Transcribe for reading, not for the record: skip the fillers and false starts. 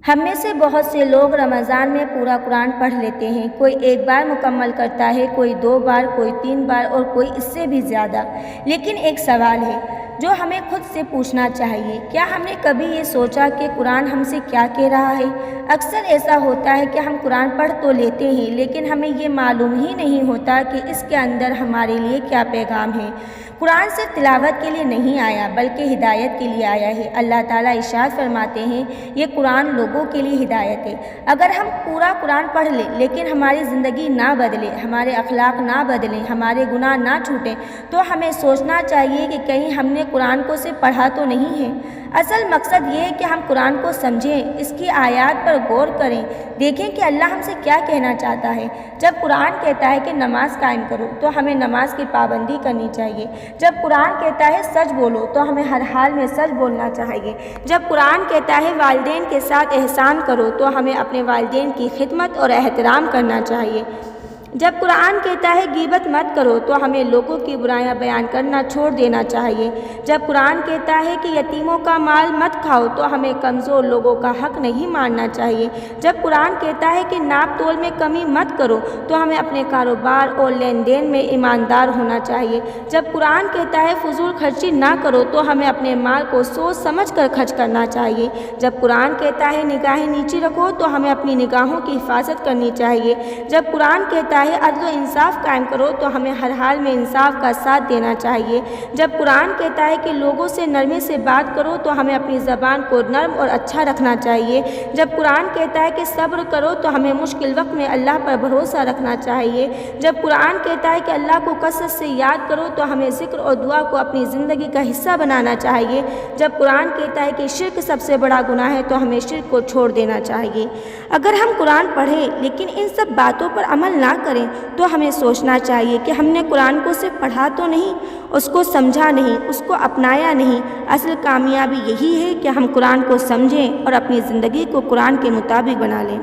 ہم میں سے بہت سے لوگ رمضان میں پورا قرآن پڑھ لیتے ہیں۔ کوئی ایک بار مکمل کرتا ہے، کوئی 2 بار، کوئی 3 بار اور کوئی اس سے بھی زیادہ۔ لیکن ایک سوال ہے جو ہمیں خود سے پوچھنا چاہیے، کیا ہم نے کبھی یہ سوچا کہ قرآن ہم سے کیا کہہ رہا ہے؟ اکثر ایسا ہوتا ہے کہ ہم قرآن پڑھ تو لیتے ہیں لیکن ہمیں یہ معلوم ہی نہیں ہوتا کہ اس کے اندر ہمارے لیے کیا پیغام ہے۔ قرآن صرف تلاوت کے لیے نہیں آیا بلکہ ہدایت کے لیے آیا ہے۔ اللہ تعالیٰ ارشاد فرماتے ہیں، یہ قرآن لوگوں کے لیے ہدایت ہے۔ اگر ہم پورا قرآن پڑھ لیں لیکن ہماری زندگی نہ بدلے، ہمارے اخلاق نہ بدلیں، ہمارے گناہ نہ چھوٹیں، تو ہمیں سوچنا چاہیے کہ کہیں ہم نے قرآن کو صرف پڑھا تو نہیں ہے۔ اصل مقصد یہ ہے کہ ہم قرآن کو سمجھیں، اس کی آیات پر غور کریں، دیکھیں کہ اللہ ہم سے کیا کہنا چاہتا ہے۔ جب قرآن کہتا ہے کہ نماز قائم کرو تو ہمیں نماز کی پابندی کرنی چاہیے۔ جب قرآن کہتا ہے سچ بولو تو ہمیں ہر حال میں سچ بولنا چاہیے۔ جب قرآن کہتا ہے والدین کے ساتھ احسان کرو تو ہمیں اپنے والدین کی خدمت اور احترام کرنا چاہیے۔ جب قرآن کہتا ہے غیبت مت کرو تو ہمیں لوگوں کی برائیاں بیان کرنا چھوڑ دینا چاہیے۔ جب قرآن کہتا ہے کہ یتیموں کا مال مت کھاؤ تو ہمیں کمزور لوگوں کا حق نہیں ماننا چاہیے۔ جب قرآن کہتا ہے کہ ناپ تول میں کمی مت کرو تو ہمیں اپنے کاروبار اور لین دین میں ایماندار ہونا چاہیے۔ جب قرآن کہتا ہے فضول خرچی نہ کرو تو ہمیں اپنے مال کو سوچ سمجھ کر خرچ کرنا چاہیے۔ جب قرآن کہتا ہے نگاہیں نیچی رکھو تو ہمیں اپنی نگاہوں کی حفاظت کرنی چاہیے۔ جب قرآن کہتا ہے عدل و انصاف قائم کرو تو ہمیں ہر حال میں انصاف کا ساتھ دینا چاہیے۔ جب قرآن کہتا ہے کہ لوگوں سے نرمی سے بات کرو تو ہمیں اپنی زبان کو نرم اور اچھا رکھنا چاہیے۔ جب قرآن کہتا ہے کہ صبر کرو تو ہمیں مشکل وقت میں اللہ پر بھروسہ رکھنا چاہیے۔ جب قرآن کہتا ہے کہ اللہ کو کثرت سے یاد کرو تو ہمیں ذکر اور دعا کو اپنی زندگی کا حصہ بنانا چاہیے۔ جب قرآن کہتا ہے کہ شرک سب سے بڑا گناہ ہے تو ہمیں شرک کو چھوڑ دینا چاہیے۔ اگر ہم قرآن پڑھیں لیکن ان سب باتوں پر عمل نہ کریں تو ہمیں سوچنا چاہیے کہ ہم نے قرآن کو صرف پڑھا تو نہیں، اس کو سمجھا نہیں، اس کو اپنایا نہیں۔ اصل کامیابی یہی ہے کہ ہم قرآن کو سمجھیں اور اپنی زندگی کو قرآن کے مطابق بنا لیں۔